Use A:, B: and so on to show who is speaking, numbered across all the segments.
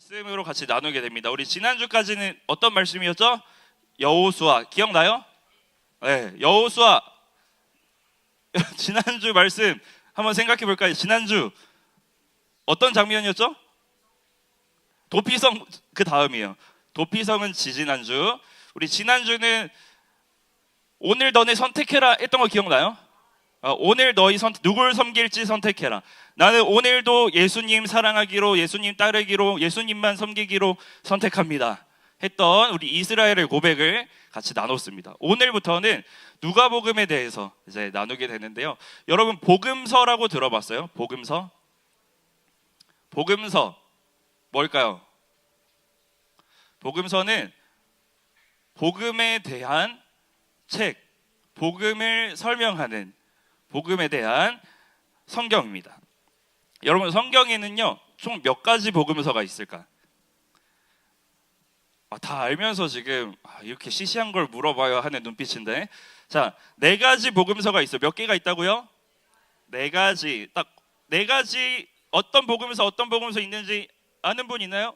A: 말씀으로 같이 나누게 됩니다. 우리 지난주까지는 어떤 말씀이었죠? 여호수아 기억나요? 네, 여호수아 지난주 말씀 한번 생각해 볼까요? 지난주 어떤 장면이었죠? 도피성 그 다음이에요. 도피성은 지지난주. 우리 지난주는 오늘 너네 선택해라 했던 거 기억나요? 오늘 너희 누굴 섬길지 선택해라. 나는 오늘도 예수님 사랑하기로, 예수님 따르기로, 예수님만 섬기기로 선택합니다 했던 우리 이스라엘의 고백을 같이 나눴습니다. 오늘부터는 누가복음에 대해서 이제 나누게 되는데요. 여러분 복음서라고 들어봤어요? 복음서? 복음서 뭘까요? 복음서는 복음에 대한 책, 복음을 설명하는 복음에 대한 성경입니다. 여러분 성경에는요 총 몇 가지 복음서가 있을까? 다 알면서 지금 이렇게 시시한 걸 물어봐요 하는 눈빛인데, 자, 4가지 복음서가 있어요. 몇 개가 있다고요? 4가지. 딱 4가지. 어떤 복음서 있는지 아는 분 있나요?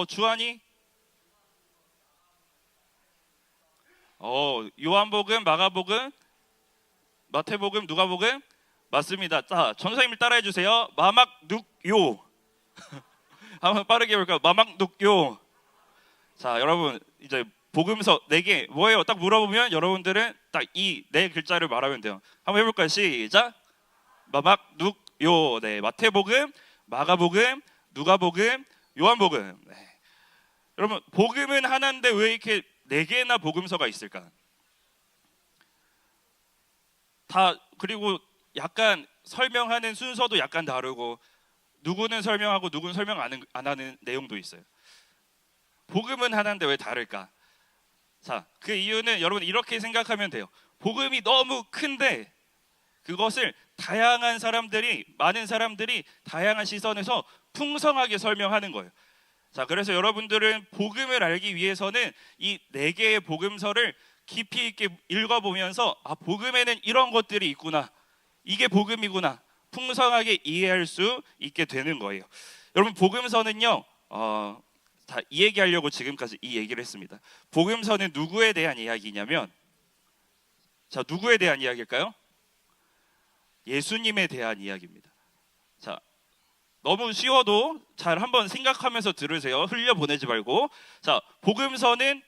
A: 주한이? 요한복음, 마가복음, 마태복음, 누가복음? 맞습니다. 자, 전사님을 따라해 주세요. 마막눅요. 한번 빠르게 볼까요? 마막눅요. 자, 여러분 이제 복음서 4개 뭐예요? 딱 물어보면 여러분들은 딱 이 4글자를 말하면 돼요. 한번 해볼까요? 시작. 마막눅요. 네, 마태복음, 마가복음, 누가복음, 요한복음. 네. 여러분 복음은 하나인데 왜 이렇게 4개나 복음서가 있을까? 다 그리고 약간 설명하는 순서도 약간 다르고, 누구는 설명하고 누구는 설명 안 하는 내용도 있어요. 복음은 하나인데 왜 다를까? 자, 그 이유는 여러분 이렇게 생각하면 돼요. 복음이 너무 큰데 그것을 많은 사람들이 다양한 시선에서 풍성하게 설명하는 거예요. 자, 그래서 여러분들은 복음을 알기 위해서는 이 4개의 복음서를 깊이 있게 읽어보면서 복음에는 이런 것들이 있구나, 이게 복음이구나, 풍성하게 이해할 수 있게 되는 거예요. 여러분 복음서는요 다 이 얘기하려고 지금까지 이 얘기를 했습니다. 복음서는 누구에 대한 이야기냐면, 자, 누구에 대한 이야기일까요? 예수님에 대한 이야기입니다. 자, 너무 쉬워도 잘 한번 생각하면서 들으세요. 흘려보내지 말고. 자, 복음서는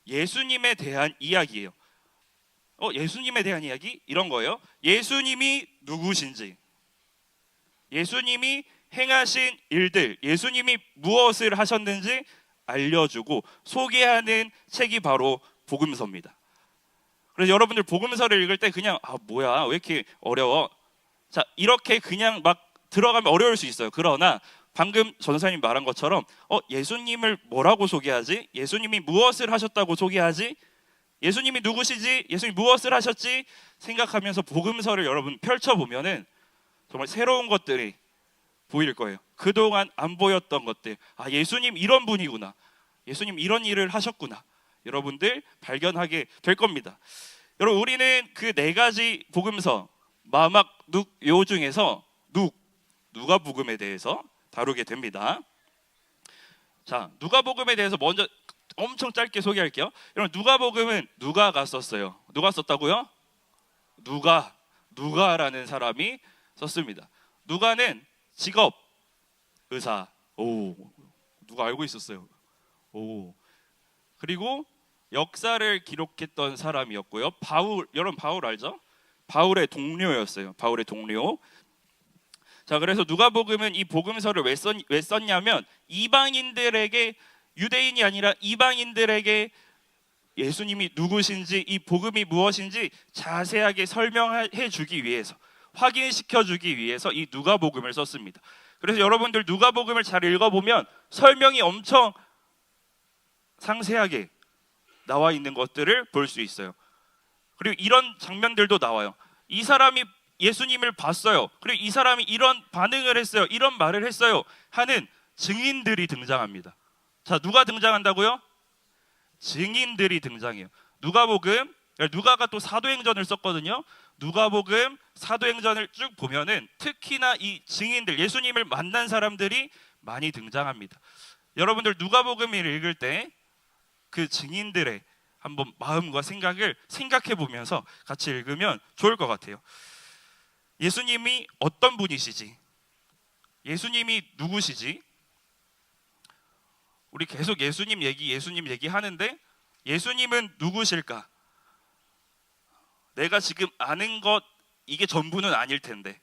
A: 예수님에 대한 이야기예요. 예수님에 대한 이야기? 이런 거예요. 예수님이 누구신지, 예수님이 행하신 일들, 예수님이 무엇을 하셨는지 알려주고 소개하는 책이 바로 복음서입니다. 그래서 여러분들 복음서를 읽을 때 그냥 뭐야 왜 이렇게 어려워, 자, 이렇게 그냥 막 들어가면 어려울 수 있어요. 그러나 방금 전사님 말한 것처럼 예수님을 뭐라고 소개하지? 예수님이 무엇을 하셨다고 소개하지? 예수님이 누구시지? 예수님이 무엇을 하셨지? 생각하면서 복음서를 여러분 펼쳐보면은 정말 새로운 것들이 보일 거예요. 그동안 안 보였던 것들, 예수님 이런 분이구나, 예수님 이런 일을 하셨구나, 여러분들 발견하게 될 겁니다. 여러분 우리는 그 4가지 복음서 마막눅요 중에서 누가복음에 대해서 다루게 됩니다. 자, 누가복음에 대해서 먼저 엄청 짧게 소개할게요. 여러분 누가복음은 누가가 썼어요. 누가 썼다고요? 누가라는 사람이 썼습니다. 누가는 직업 의사. 누가 알고 있었어요. 그리고 역사를 기록했던 사람이었고요. 여러분 바울 알죠? 바울의 동료였어요. 바울의 동료. 자, 그래서 누가복음은 이 복음서를 왜 썼냐면 이방인들에게, 유대인이 아니라 이방인들에게 예수님이 누구신지, 이 복음이 무엇인지 자세하게 설명해 주기 위해서, 확인시켜 주기 위해서 이 누가복음을 썼습니다. 그래서 여러분들 누가복음을 잘 읽어보면 설명이 엄청 상세하게 나와 있는 것들을 볼 수 있어요. 그리고 이런 장면들도 나와요. 이 사람이 예수님을 봤어요. 그리고 이 사람이 이런 반응을 했어요, 이런 말을 했어요 하는 증인들이 등장합니다. 자, 누가 등장한다고요? 증인들이 등장해요. 누가복음, 누가가 또 사도행전을 썼거든요. 누가복음, 사도행전을 쭉 보면은 특히나 이 증인들, 예수님을 만난 사람들이 많이 등장합니다. 여러분들 누가복음을 읽을 때 그 증인들의 한번 마음과 생각을 생각해 보면서 같이 읽으면 좋을 것 같아요. 예수님이 어떤 분이시지? 예수님이 누구시지? 우리 계속 예수님 얘기 하는데 예수님은 누구실까? 내가 지금 아는 것 이게 전부는 아닐 텐데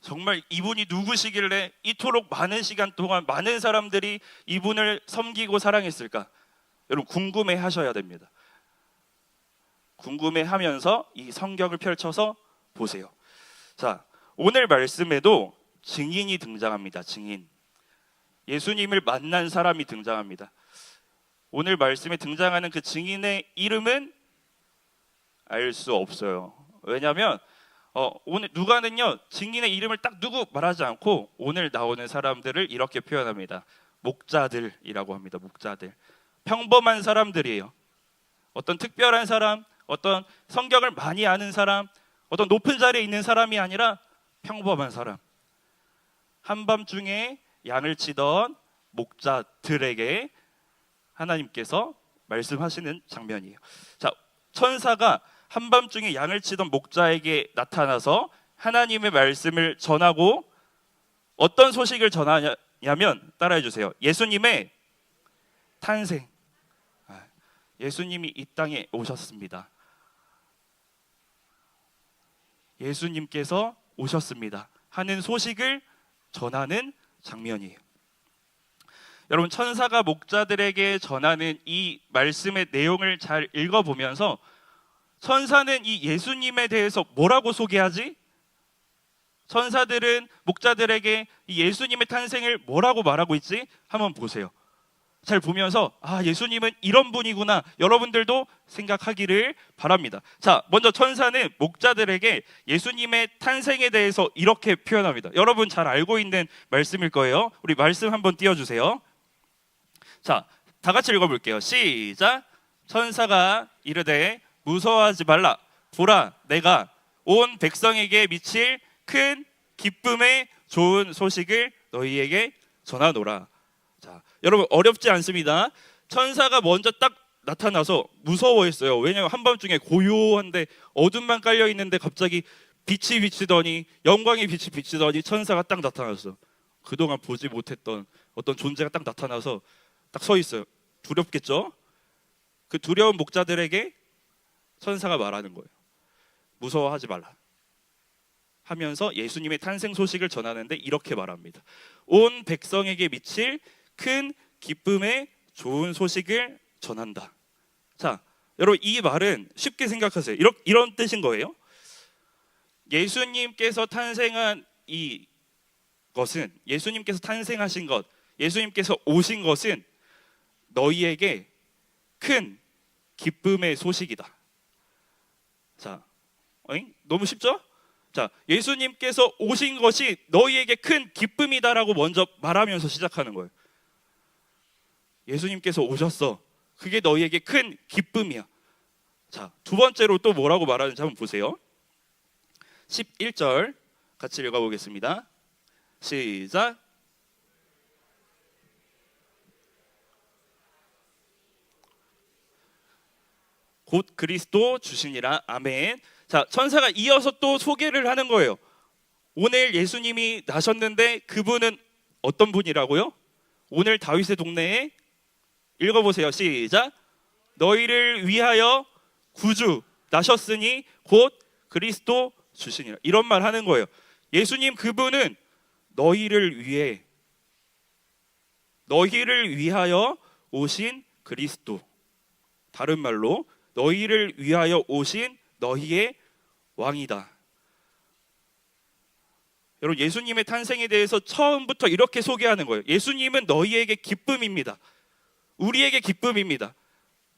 A: 정말 이분이 누구시길래 이토록 많은 시간 동안 많은 사람들이 이분을 섬기고 사랑했을까? 여러분 궁금해 하셔야 됩니다. 궁금해하면서 이 성경을 펼쳐서 보세요. 자, 오늘 말씀에도 증인이 등장합니다. 증인. 예수님을 만난 사람이 등장합니다. 오늘 말씀에 등장하는 그 증인의 이름은 알 수 없어요. 왜냐하면 오늘 누가는요 증인의 이름을 딱 누구 말하지 않고 오늘 나오는 사람들을 이렇게 표현합니다. 목자들이라고 합니다. 목자들. 평범한 사람들이에요. 어떤 특별한 사람, 어떤 성경을 많이 아는 사람, 어떤 높은 자리에 있는 사람이 아니라 평범한 사람. 한밤중에 양을 치던 목자들에게 하나님께서 말씀하시는 장면이에요. 자, 천사가 한밤중에 양을 치던 목자에게 나타나서 하나님의 말씀을 전하고 어떤 소식을 전하냐면 따라해 주세요. 예수님의 탄생. 예수님이 이 땅에 오셨습니다. 예수님께서 오셨습니다 하는 소식을 전하는 장면이에요. 여러분 천사가 목자들에게 전하는 이 말씀의 내용을 잘 읽어보면서 천사는 이 예수님에 대해서 뭐라고 소개하지? 천사들은 목자들에게 이 예수님의 탄생을 뭐라고 말하고 있지? 한번 보세요. 잘 보면서 예수님은 이런 분이구나 여러분들도 생각하기를 바랍니다. 자, 먼저 천사는 목자들에게 예수님의 탄생에 대해서 이렇게 표현합니다. 여러분 잘 알고 있는 말씀일 거예요. 우리 말씀 한번 띄워주세요. 자, 다 같이 읽어볼게요. 시작. 천사가 이르되 무서워하지 말라. 보라, 내가 온 백성에게 미칠 큰 기쁨의 좋은 소식을 너희에게 전하노라. 자, 여러분 어렵지 않습니다. 천사가 먼저 딱 나타나서 무서워했어요. 왜냐하면 한밤중에 고요한데 어둠만 깔려 있는데 갑자기 빛이 비치더니 영광의 빛이 비치더니 천사가 딱 나타났어. 그동안 보지 못했던 어떤 존재가 딱 나타나서 딱 서 있어요. 두렵겠죠? 그 두려운 목자들에게 천사가 말하는 거예요. 무서워하지 말라 하면서 예수님의 탄생 소식을 전하는데 이렇게 말합니다. 온 백성에게 미칠 큰 기쁨의 좋은 소식을 전한다. 자, 여러분 이 말은 쉽게 생각하세요. 이런 뜻인 거예요. 예수님께서 탄생한 이 것은, 예수님께서 탄생하신 것, 예수님께서 오신 것은 너희에게 큰 기쁨의 소식이다. 자, 너무 쉽죠? 자, 예수님께서 오신 것이 너희에게 큰 기쁨이다라고 먼저 말하면서 시작하는 거예요. 예수님께서 오셨어. 그게 너희에게 큰 기쁨이야. 자, 두 번째로 또 뭐라고 말하는지 한번 보세요. 11절 같이 읽어보겠습니다. 시작. 곧 그리스도 주시니라. 아멘. 자, 천사가 이어서 또 소개를 하는 거예요. 오늘 예수님이 나셨는데 그분은 어떤 분이라고요? 오늘 다윗의 동네에 읽어보세요. 시작. 너희를 위하여 구주 나셨으니 곧 그리스도 주시니라. 이런 말 하는 거예요. 예수님 그분은 너희를 위하여 오신 그리스도. 다른 말로 너희를 위하여 오신 너희의 왕이다. 여러분 예수님의 탄생에 대해서 처음부터 이렇게 소개하는 거예요. 예수님은 너희에게 기쁨입니다. 우리에게 기쁨입니다.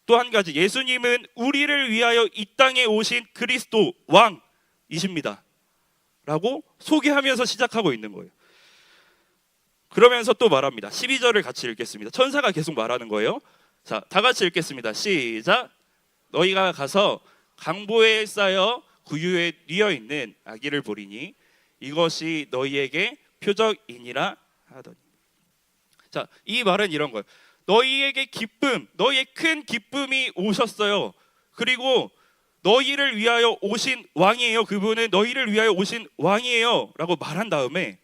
A: 또 한 가지, 예수님은 우리를 위하여 이 땅에 오신 그리스도 왕이십니다 라고 소개하면서 시작하고 있는 거예요. 그러면서 또 말합니다. 12절을 같이 읽겠습니다. 천사가 계속 말하는 거예요. 자, 다 같이 읽겠습니다. 시작. 너희가 가서 강보에 쌓여 구유에 뉘어 있는 아기를 보리니 이것이 너희에게 표적이니라 하더니. 자, 이 말은 이런 거예요. 너희에게 기쁨, 너희의 큰 기쁨이 오셨어요. 그리고 너희를 위하여 오신 왕이에요. 그분은 너희를 위하여 오신 왕이에요 라고 말한 다음에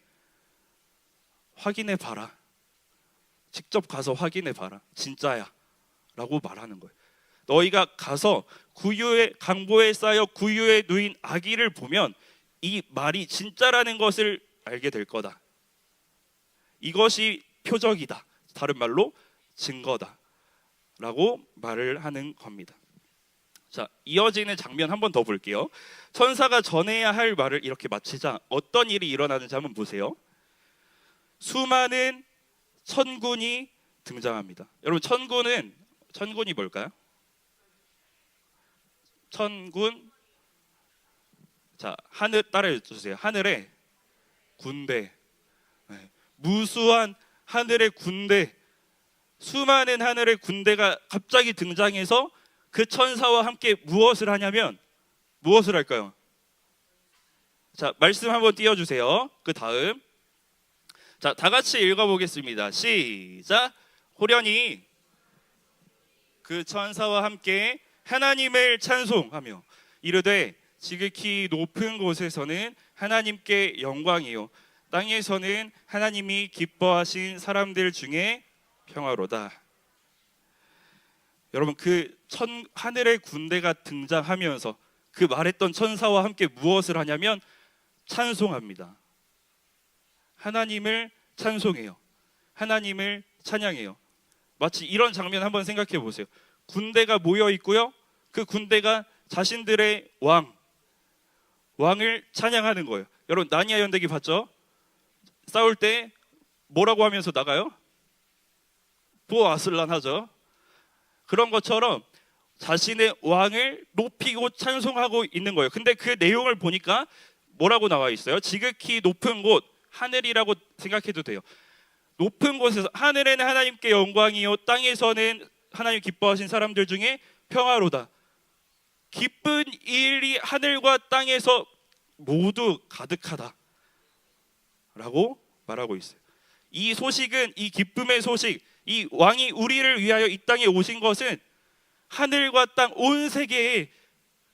A: 확인해 봐라. 직접 가서 확인해 봐라. 진짜야 라고 말하는 거예요. 너희가 가서 구유의 강보에 쌓여 구유에 누인 아기를 보면 이 말이 진짜라는 것을 알게 될 거다. 이것이 표적이다. 다른 말로 증거다 라고 말을 하는 겁니다. 자, 이어지는 장면 한 번 더 볼게요. 천사가 전해야 할 말을 이렇게 마치자 어떤 일이 일어나는지 한번 보세요. 수많은 천군이 등장합니다. 여러분, 천군이 뭘까요? 천군. 자, 하늘 따라해 주세요. 하늘의 군대. 네. 무수한 하늘의 군대, 수많은 하늘의 군대가 갑자기 등장해서 그 천사와 함께 무엇을 하냐면 무엇을 할까요? 자, 말씀 한번 띄워주세요. 그 다음, 자, 다 같이 읽어보겠습니다. 시작. 호련히 그 천사와 함께 하나님을 찬송하며 이르되 지극히 높은 곳에서는 하나님께 영광이요 땅에서는 하나님이 기뻐하신 사람들 중에 평화로다. 여러분, 그 하늘의 군대가 등장하면서 그 말했던 천사와 함께 무엇을 하냐면 찬송합니다. 하나님을 찬송해요. 하나님을 찬양해요. 마치 이런 장면 한번 생각해 보세요. 군대가 모여 있고요. 그 군대가 자신들의 왕을 찬양하는 거예요. 여러분, 나니아 연대기 봤죠? 싸울 때 뭐라고 하면서 나가요? 보아슬란 하죠. 그런 것처럼 자신의 왕을 높이고 찬송하고 있는 거예요. 근데 그 내용을 보니까 뭐라고 나와 있어요? 지극히 높은 곳, 하늘이라고 생각해도 돼요. 높은 곳에서, 하늘에는 하나님께 영광이요 땅에서는 하나님 기뻐하신 사람들 중에 평화로다. 기쁜 일이 하늘과 땅에서 모두 가득하다 라고 말하고 있어요. 이 소식은, 이 기쁨의 소식, 이 왕이 우리를 위하여 이 땅에 오신 것은 하늘과 땅 온 세계에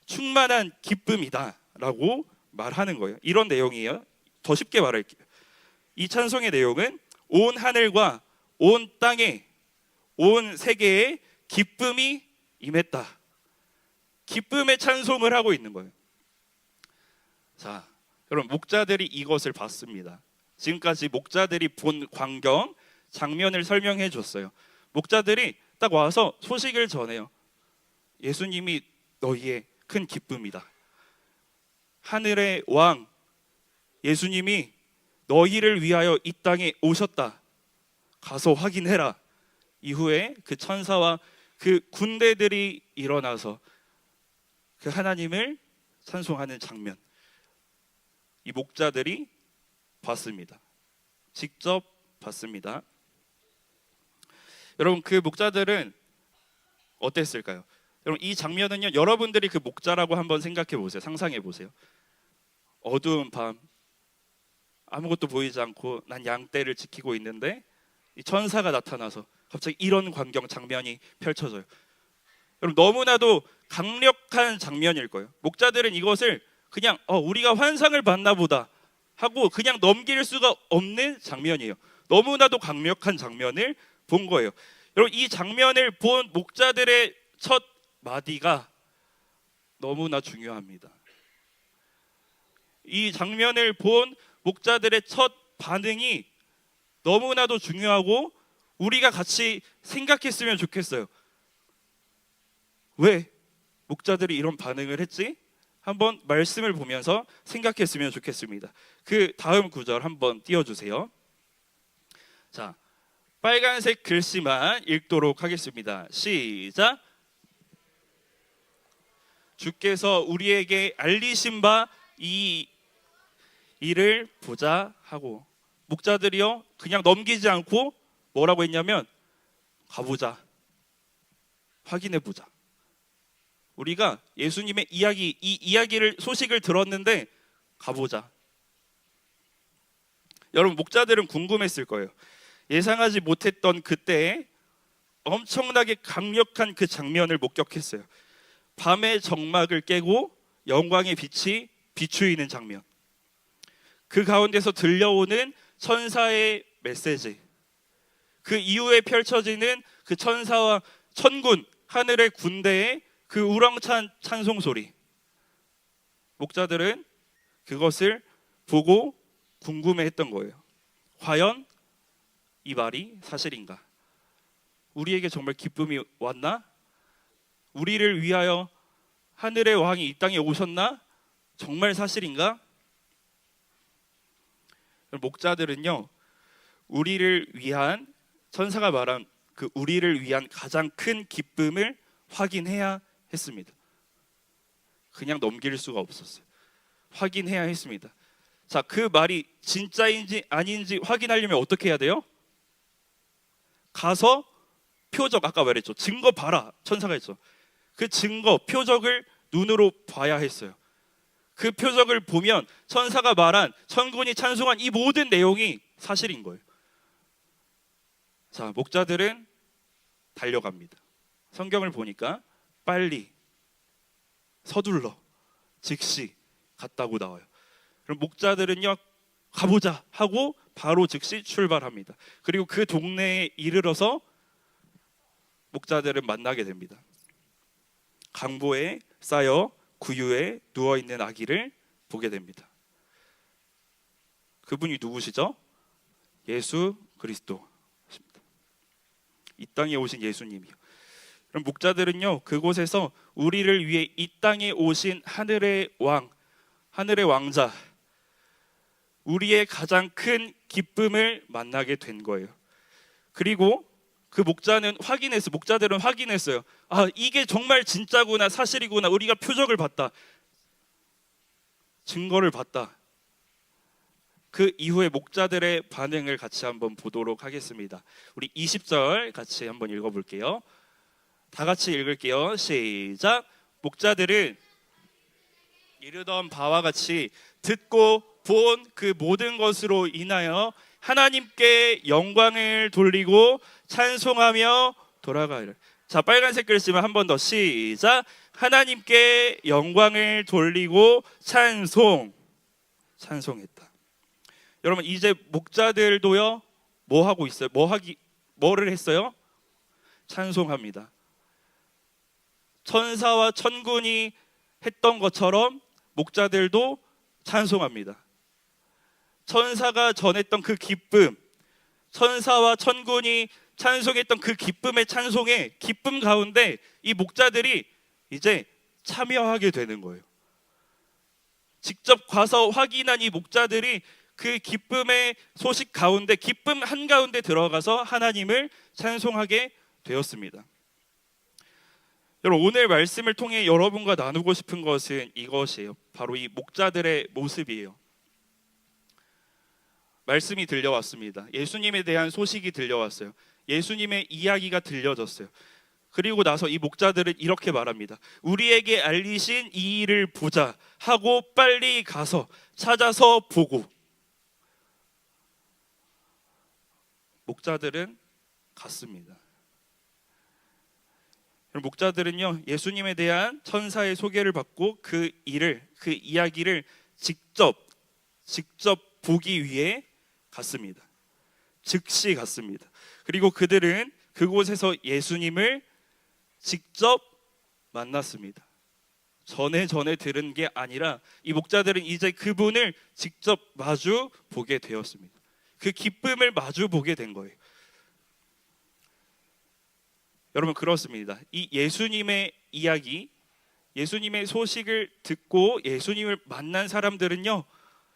A: 충만한 기쁨이다 라고 말하는 거예요. 이런 내용이에요. 더 쉽게 말할게요. 이 찬송의 내용은 온 하늘과 온 땅에, 온 세계에 기쁨이 임했다. 기쁨의 찬송을 하고 있는 거예요. 자, 여러분, 목자들이 이것을 봤습니다. 지금까지 목자들이 본 광경, 장면을 설명해 줬어요. 목자들이 딱 와서 소식을 전해요. 예수님이 너희의 큰 기쁨이다. 하늘의 왕 예수님이 너희를 위하여 이 땅에 오셨다. 가서 확인해라. 이후에 그 천사와 그 군대들이 일어나서 그 하나님을 찬송하는 장면, 이 목자들이 봤습니다. 직접 봤습니다. 여러분, 그 목자들은 어땠을까요? 여러분, 이 장면은요, 여러분들이 그 목자라고 한번 생각해 보세요. 상상해 보세요. 어두운 밤, 아무것도 보이지 않고 난 양떼를 지키고 있는데 이 천사가 나타나서 갑자기 이런 광경 장면이 펼쳐져요. 여러분, 너무나도 강력한 장면일 거예요. 목자들은 이것을 그냥 우리가 환상을 봤나 보다 하고 그냥 넘길 수가 없는 장면이에요. 너무나도 강력한 장면을 본 거예요. 여러분, 이 장면을 본 목자들의 첫 마디가 너무나 중요합니다. 이 장면을 본 목자들의 첫 반응이 너무나도 중요하고 우리가 같이 생각했으면 좋겠어요. 왜 목자들이 이런 반응을 했지? 한번 말씀을 보면서 생각했으면 좋겠습니다. 그 다음 구절 한번 띄워주세요. 자, 빨간색 글씨만 읽도록 하겠습니다. 시작. 주께서 우리에게 알리신 바 이 일을 보자 하고, 목자들이요 그냥 넘기지 않고 뭐라고 했냐면 가보자, 확인해 보자, 우리가 예수님의 이야기, 이 이야기를 소식을 들었는데 가보자. 여러분 목자들은 궁금했을 거예요. 예상하지 못했던 그때에 엄청나게 강력한 그 장면을 목격했어요. 밤의 정막을 깨고 영광의 빛이 비추이는 장면. 그 가운데서 들려오는 천사의 메시지. 그 이후에 펼쳐지는 그 천사와 천군, 하늘의 군대의 그 우렁찬 찬송 소리. 목자들은 그것을 보고 궁금해했던 거예요. 과연 이 말이 사실인가? 우리에게 정말 기쁨이 왔나? 우리를 위하여 하늘의 왕이 이 땅에 오셨나? 정말 사실인가? 목자들은요, 우리를 위한, 천사가 말한 그 우리를 위한 가장 큰 기쁨을 확인해야 했습니다. 그냥 넘길 수가 없었어요. 확인해야 했습니다. 자, 그 말이 진짜인지 아닌지 확인하려면 어떻게 해야 돼요? 가서 표적, 아까 말했죠. 증거 봐라. 천사가 했죠. 그 증거, 표적을 눈으로 봐야 했어요. 그 표적을 보면 천사가 말한, 천군이 찬송한 이 모든 내용이 사실인 거예요. 자, 목자들은 달려갑니다. 성경을 보니까 빨리, 서둘러, 즉시 갔다고 나와요. 그럼 목자들은요, 가보자 하고 바로 즉시 출발합니다. 그리고 그 동네에 이르러서 목자들을 만나게 됩니다. 강보에 쌓여 구유에 누워있는 아기를 보게 됩니다. 그분이 누구시죠? 예수 그리스도십니다. 이 땅에 오신 예수님이요. 그럼 목자들은요, 그곳에서 우리를 위해 이 땅에 오신 하늘의 왕, 하늘의 왕자, 우리의 가장 큰 기쁨을 만나게 된 거예요. 그리고 그 목자들은 확인했어요. 아, 이게 정말 진짜구나, 사실이구나. 우리가 표적을 봤다, 증거를 봤다. 그 이후에 목자들의 반응을 같이 한번 보도록 하겠습니다. 우리 20절 같이 한번 읽어볼게요. 다 같이 읽을게요. 시작. 목자들은 이르던 바와 같이 듣고 본 그 모든 것으로 인하여 하나님께 영광을 돌리고 찬송하며 돌아가리라. 자, 빨간색 글씨만 한 번 더. 시작. 하나님께 영광을 돌리고 찬송했다. 여러분, 이제 목자들도요, 뭐 하고 있어요? 뭐를 했어요? 찬송합니다. 천사와 천군이 했던 것처럼 목자들도 찬송합니다. 천사가 전했던 그 기쁨, 천사와 천군이 찬송했던 그 기쁨의 찬송에, 기쁨 가운데 이 목자들이 이제 참여하게 되는 거예요. 직접 가서 확인한 이 목자들이 그 기쁨의 소식 가운데, 기쁨 한가운데 들어가서 하나님을 찬송하게 되었습니다. 여러분, 오늘 말씀을 통해 여러분과 나누고 싶은 것은 이것이에요. 바로 이 목자들의 모습이에요. 말씀이 들려왔습니다. 예수님에 대한 소식이 들려왔어요. 예수님의 이야기가 들려졌어요. 그리고 나서 이 목자들은 이렇게 말합니다. 우리에게 알리신 이 일을 보자 하고 빨리 가서 찾아서 보고. 목자들은 갔습니다. 목자들은요, 예수님에 대한 천사의 소개를 받고 그 이야기를 직접 보기 위해 갔습니다. 즉시 갔습니다. 그리고 그들은 그곳에서 예수님을 직접 만났습니다. 전에 들은 게 아니라 이 목자들은 이제 그분을 직접 마주 보게 되었습니다. 그 기쁨을 마주 보게 된 거예요. 여러분, 그렇습니다. 이 예수님의 이야기, 예수님의 소식을 듣고 예수님을 만난 사람들은요,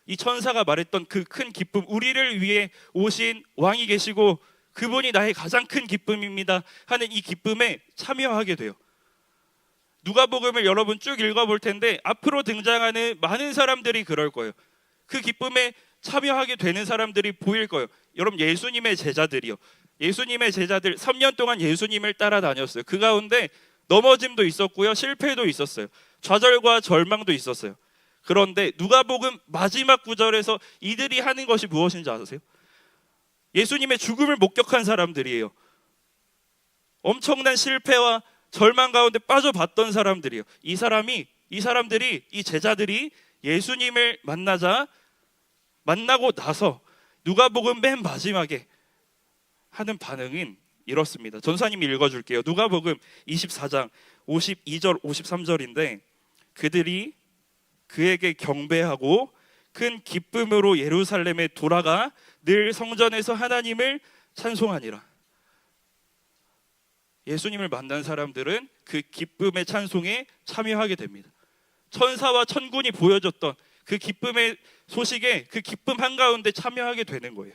A: 이 천사가 말했던 그 큰 기쁨, 우리를 위해 오신 왕이 계시고 그분이 나의 가장 큰 기쁨입니다 하는 이 기쁨에 참여하게 돼요. 누가복음을 여러분 쭉 읽어볼 텐데 앞으로 등장하는 많은 사람들이 그럴 거예요. 그 기쁨에 참여하게 되는 사람들이 보일 거예요. 여러분, 예수님의 제자들이요, 예수님의 제자들 3년 동안 예수님을 따라다녔어요. 그 가운데 넘어짐도 있었고요. 실패도 있었어요. 좌절과 절망도 있었어요. 그런데 누가복음 마지막 구절에서 이들이 하는 것이 무엇인지 아세요? 예수님의 죽음을 목격한 사람들이에요. 엄청난 실패와 절망 가운데 빠져봤던 사람들이에요. 이 사람들이, 이 제자들이 예수님을 만나고 나서 누가복음 맨 마지막에 하는 반응은 이렇습니다. 전사님이 읽어줄게요. 누가복음 24장 52절 53절인데 그들이 그에게 경배하고 큰 기쁨으로 예루살렘에 돌아가 늘 성전에서 하나님을 찬송하니라. 예수님을 만난 사람들은 그 기쁨의 찬송에 참여하게 됩니다. 천사와 천군이 보여줬던 그 기쁨의 소식에 그 기쁨 한가운데 참여하게 되는 거예요.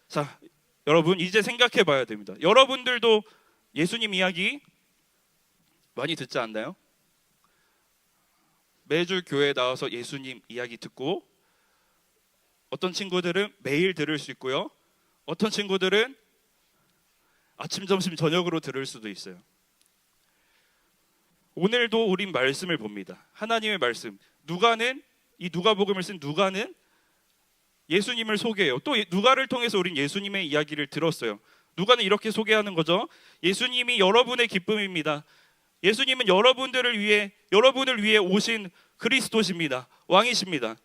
A: 자, 여러분 이제 생각해 봐야 됩니다. 여러분들도 예수님 이야기 많이 듣지 않나요? 매주 교회에 나와서 예수님 이야기 듣고 어떤 친구들은 매일 들을 수 있고요. 어떤 친구들은 아침, 점심, 저녁으로 들을 수도 있어요. 오늘도 우린 말씀을 봅니다. 하나님의 말씀. 이 누가복음을 쓴 누가는 예수님을 소개해요. 또 누가를 통해서 우린 예수님의 이야기를 들었어요. 누가는 이렇게 소개하는 거죠. 예수님이 여러분의 기쁨입니다. 예수님은 여러분을 위해 오신 그리스도십니다. 왕이십니다.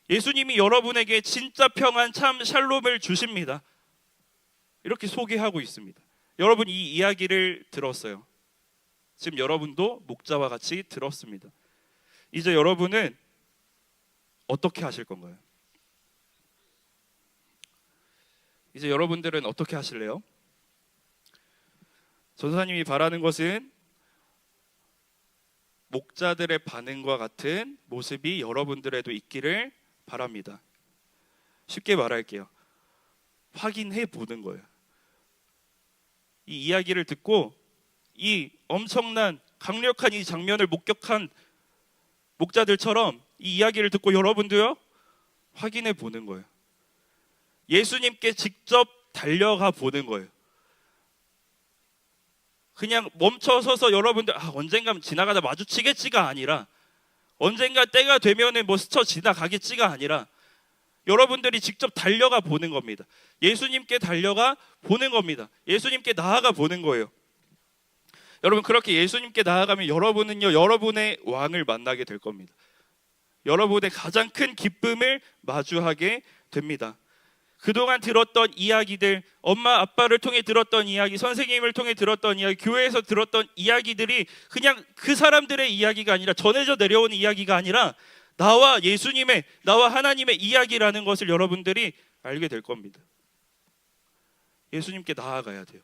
A: 예수님이 여러분에게 진짜 평안, 참 샬롬을 주십니다. 이렇게 소개하고 있습니다. 여러분 이 이야기를 들었어요. 지금 여러분도 목자와 같이 들었습니다. 이제 여러분은 어떻게 하실 건가요? 이제 여러분들은 어떻게 하실래요? 전사님이 바라는 것은 목자들의 반응과 같은 모습이 여러분들에도 있기를 바랍니다. 쉽게 말할게요. 확인해 보는 거예요. 이 이야기를 듣고 이 엄청난 강력한 이 장면을 목격한 목자들처럼 이 이야기를 듣고 여러분도요 확인해 보는 거예요. 예수님께 직접 달려가 보는 거예요. 그냥 멈춰서서 여러분들 언젠가 지나가다 마주치겠지가 아니라 언젠가 때가 되면은 스쳐 지나가겠지가 아니라 여러분들이 직접 달려가 보는 겁니다. 예수님께 달려가 보는 겁니다. 예수님께 나아가 보는 거예요. 여러분 그렇게 예수님께 나아가면 여러분은요 여러분의 왕을 만나게 될 겁니다. 여러분의 가장 큰 기쁨을 마주하게 됩니다. 그동안 들었던 이야기들, 엄마 아빠를 통해 들었던 이야기, 선생님을 통해 들었던 이야기, 교회에서 들었던 이야기들이 그냥 그 사람들의 이야기가 아니라 전해져 내려오는 이야기가 아니라 나와 하나님의 이야기라는 것을 여러분들이 알게 될 겁니다. 예수님께 나아가야 돼요.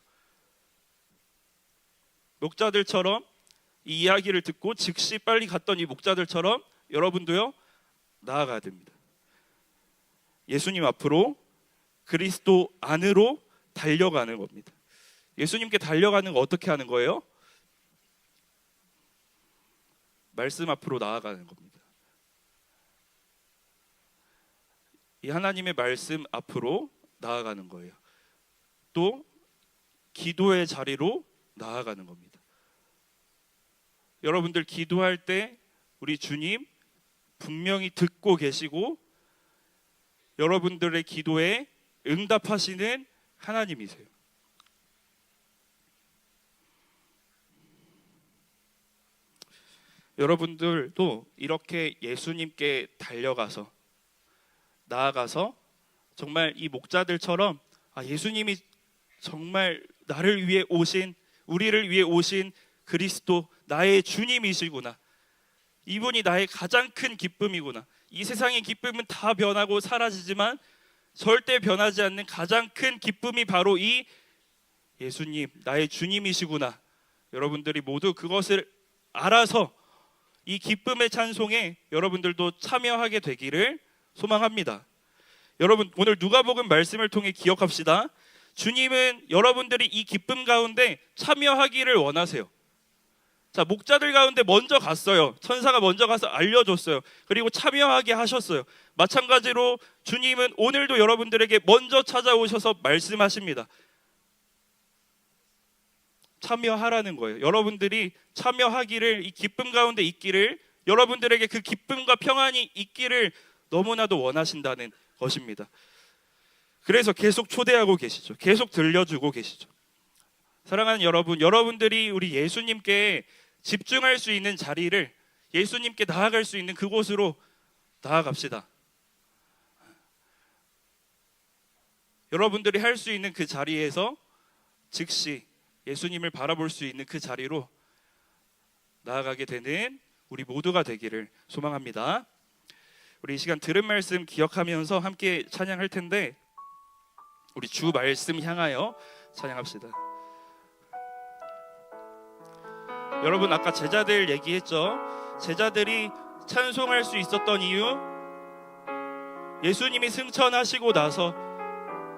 A: 목자들처럼 이 이야기를 듣고 즉시 빨리 갔던 이 목자들처럼 여러분도요 나아가야 됩니다. 예수님 앞으로 그리스도 안으로 달려가는 겁니다. 예수님께 달려가는 거 어떻게 하는 거예요? 말씀 앞으로 나아가는 겁니다. 이 하나님의 말씀 앞으로 나아가는 거예요. 또 기도의 자리로 나아가는 겁니다. 여러분들 기도할 때 우리 주님 분명히 듣고 계시고 여러분들의 기도에 응답하시는 하나님이세요. 여러분들도 이렇게 예수님께 달려가서 나아가서 정말 이 목자들처럼 예수님이 정말 우리를 위해 오신 그리스도 나의 주님이시구나. 이분이 나의 가장 큰 기쁨이구나. 이 세상의 기쁨은 다 변하고 사라지지만 절대 변하지 않는 가장 큰 기쁨이 바로 이 예수님, 나의 주님이시구나. 여러분들이 모두 그것을 알아서 이 기쁨의 찬송에 여러분들도 참여하게 되기를 소망합니다. 여러분 오늘 누가복음 말씀을 통해 기억합시다. 주님은 여러분들이 이 기쁨 가운데 참여하기를 원하세요. 자, 목자들 가운데 먼저 갔어요. 천사가 먼저 가서 알려줬어요. 그리고 참여하게 하셨어요. 마찬가지로 주님은 오늘도 여러분들에게 먼저 찾아오셔서 말씀하십니다. 참여하라는 거예요. 여러분들이 참여하기를, 이 기쁨 가운데 있기를, 여러분들에게 그 기쁨과 평안이 있기를 너무나도 원하신다는 것입니다. 그래서 계속 초대하고 계시죠. 계속 들려주고 계시죠. 사랑하는 여러분, 여러분들이 우리 예수님께 집중할 수 있는 자리를, 예수님께 나아갈 수 있는 그곳으로 나아갑시다. 여러분들이 할 수 있는 그 자리에서 즉시 예수님을 바라볼 수 있는 그 자리로 나아가게 되는 우리 모두가 되기를 소망합니다. 우리 이 시간 들은 말씀 기억하면서 함께 찬양할 텐데, 우리 주 말씀 향하여 찬양합시다. 여러분, 아까 제자들 얘기했죠. 제자들이 찬송할 수 있었던 이유, 예수님이 승천하시고 나서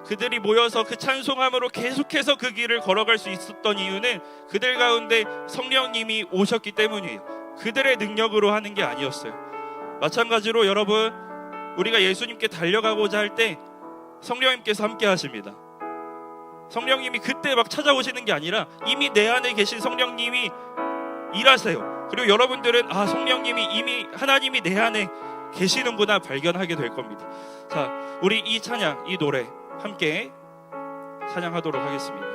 A: 그들이 모여서 그 찬송함으로 계속해서 그 길을 걸어갈 수 있었던 이유는 그들 가운데 성령님이 오셨기 때문이에요. 그들의 능력으로 하는 게 아니었어요. 마찬가지로 여러분, 우리가 예수님께 달려가고자 할 때 성령님께서 함께 하십니다. 성령님이 그때 막 찾아오시는 게 아니라 이미 내 안에 계신 성령님이 일하세요. 그리고 여러분들은 성령님이 이미, 하나님이 내 안에 계시는구나 발견하게 될 겁니다. 자, 우리 이 찬양, 이 노래 함께 찬양하도록 하겠습니다.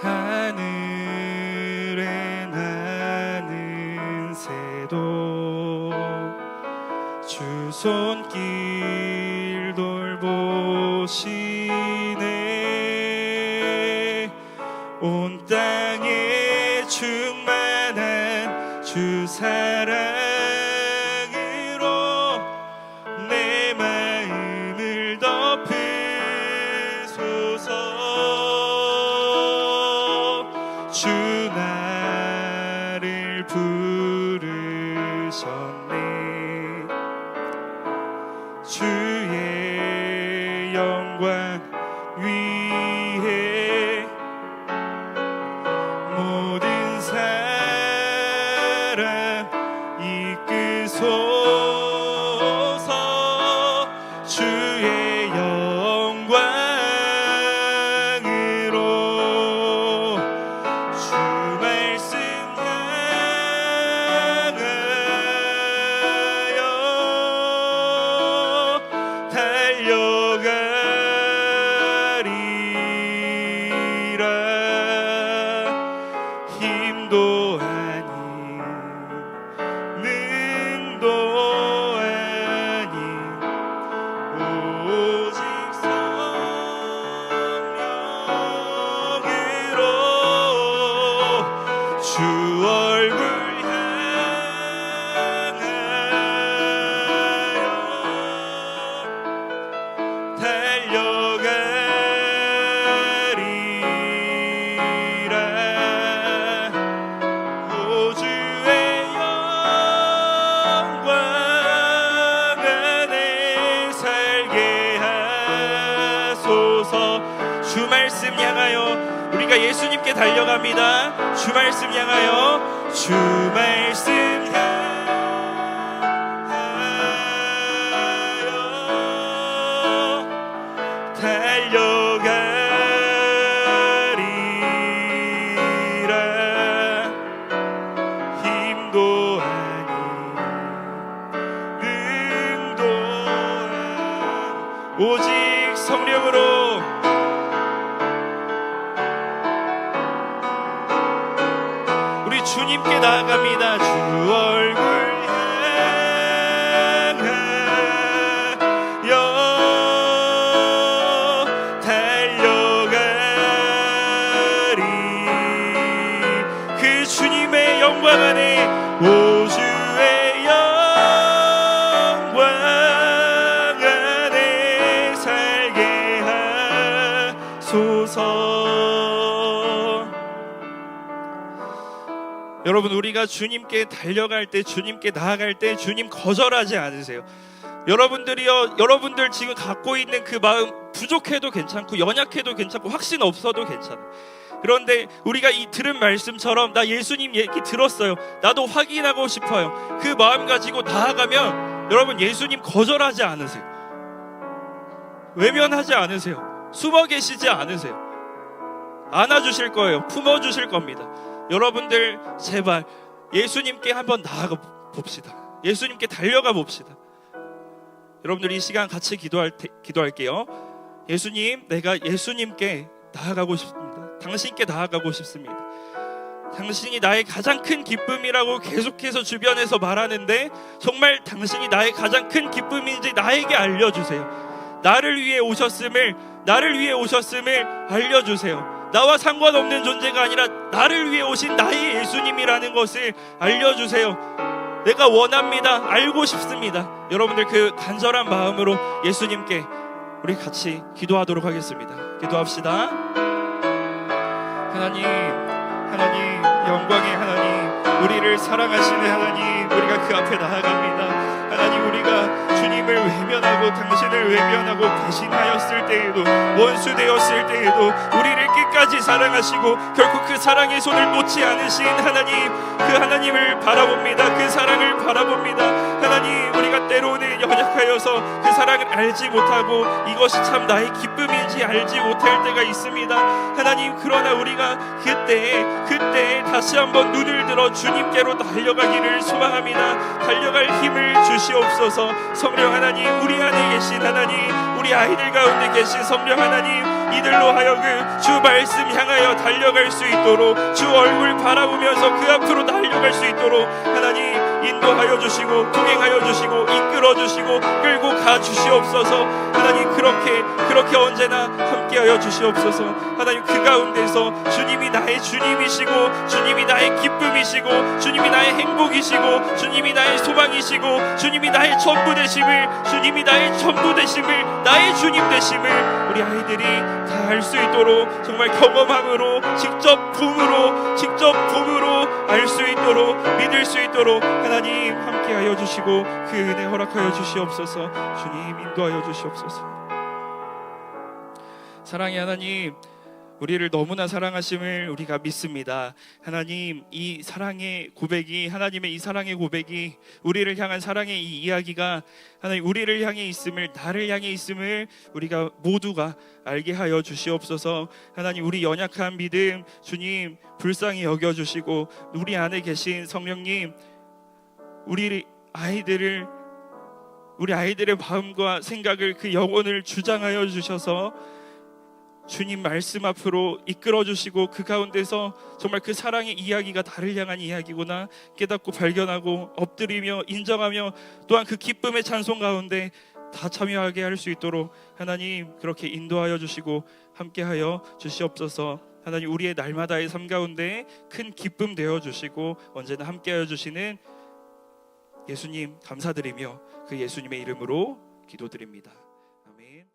A: 하늘에 나는 새도 주 손길 돌보시네. 온 땅에 충만한 주 사랑으로 내 마음을 덮으소서. 주 나를 부르셨네. 주의 영광 위에 모든 사람 이끄소서. 주의 영광으로 주 말씀 향하여 달려가리라. 힘도 아닌 능도 아닌 오직 성령으로 주 얼굴 향하여 달려가리라. 오 주의 영광 안에 살게 하소서. 주 말씀 향하여 우리가 예수님께 달려갑니다. 주 말씀 향하여, 주 말씀 향하여 달려가리라. 힘도 아닌 능도 아닌 오직 성령으로 우리 주님께 나아갑니다. 주 얼굴 향하여 달려가리. 그 주님의 영광 안에, 오 주의 영광 안에 살게 하소서. 여러분, 우리가 주님께 달려갈 때, 주님께 나아갈 때 주님 거절하지 않으세요. 여러분들이요, 여러분들 지금 갖고 있는 그 마음 부족해도 괜찮고 연약해도 괜찮고 확신 없어도 괜찮아요. 그런데 우리가 이 들은 말씀처럼 나 예수님 얘기 들었어요, 나도 확인하고 싶어요, 그 마음 가지고 나아가면 여러분 예수님 거절하지 않으세요. 외면하지 않으세요. 숨어 계시지 않으세요. 안아주실 거예요. 품어주실 겁니다. 여러분들 제발 예수님께 한번 나아가 봅시다. 예수님께 달려가 봅시다. 여러분들 이 시간 같이 기도할게요. 예수님, 내가 예수님께 나아가고 싶습니다. 당신께 나아가고 싶습니다. 당신이 나의 가장 큰 기쁨이라고 계속해서 주변에서 말하는데 정말 당신이 나의 가장 큰 기쁨인지 나에게 알려주세요. 나를 위해 오셨음을 알려주세요. 나와 상관없는 존재가 아니라 나를 위해 오신 나의 예수님이라는 것을 알려주세요. 내가 원합니다. 알고 싶습니다. 여러분들 그 간절한 마음으로 예수님께 우리 같이 기도하도록 하겠습니다. 기도합시다. 하나님, 영광의 하나님, 우리를 사랑하시는 하나님, 우리가 그 앞에 나아갑니다. 하나님, 우리가 주님을 외면하고 당신을 외면하고 배신하였을 때에도, 원수 되었을 때에도 우리를 끝까지 사랑하시고 결국 그 사랑의 손을 놓지 않으신 하나님, 그 하나님을 바라봅니다. 그 사랑을 바라봅니다. 하나님, 우리가 때로는 연약하여서 그 사랑을 알지 못하고 이것이 참 나의 기쁨인지 알지 못할 때가 있습니다. 하나님, 그러나 우리가 그때 다시 한번 눈을 들어 주님께로 달려가기를 소망합니다. 달려갈 힘을 주시옵소서. 성령 하나님, 우리 안에 계신 하나님, 우리 아이들 가운데 계신 성령 하나님, 이들로 하여금 주 말씀 향하여 달려갈 수 있도록, 주 얼굴 바라보면서 그 앞으로 달려갈 수 있도록 하나님 인도하여 주시고 동행하여 주시고 이끌어 주시고 끌고 가 주시옵소서. 하나님, 그렇게 언제나 함께하여 주시옵소서. 하나님, 그 가운데서 주님이 나의 주님이시고 주님이 나의 기쁨이시고 주님이 나의 행복이시고 주님이 나의 소망이시고 주님이 나의 전부 되심을, 주님이 나의 전부 되심을, 나의 주님 되심을 우리 아이들이 다 알 수 있도록, 정말 경험함으로 직접 봄으로 알 수 있도록, 믿을 수 있도록 하나님 함께하여 주시고 그 은혜 허락하여 주시옵소서. 주님 인도하여 주시옵소서. 사랑의 하나님, 우리를 너무나 사랑하심을 우리가 믿습니다. 하나님, 이 사랑의 고백이, 하나님의 이 사랑의 고백이, 우리를 향한 사랑의 이 이야기가 하나님 우리를 향해 있음을, 나를 향해 있음을 우리가 모두가 알게 하여 주시옵소서. 하나님, 우리 연약한 믿음 주님 불쌍히 여겨주시고 우리 안에 계신 성령님, 우리 아이들의 마음과 생각을, 그 영혼을 주장하여 주셔서 주님 말씀 앞으로 이끌어 주시고 그 가운데서 정말 그 사랑의 이야기가 나를 향한 이야기구나 깨닫고 발견하고 엎드리며 인정하며 또한 그 기쁨의 찬송 가운데 다 참여하게 할 수 있도록 하나님 그렇게 인도하여 주시고 함께하여 주시옵소서. 하나님, 우리의 날마다의 삶 가운데 큰 기쁨 되어 주시고 언제나 함께하여 주시는 예수님 감사드리며 그 예수님의 이름으로 기도드립니다. 아멘.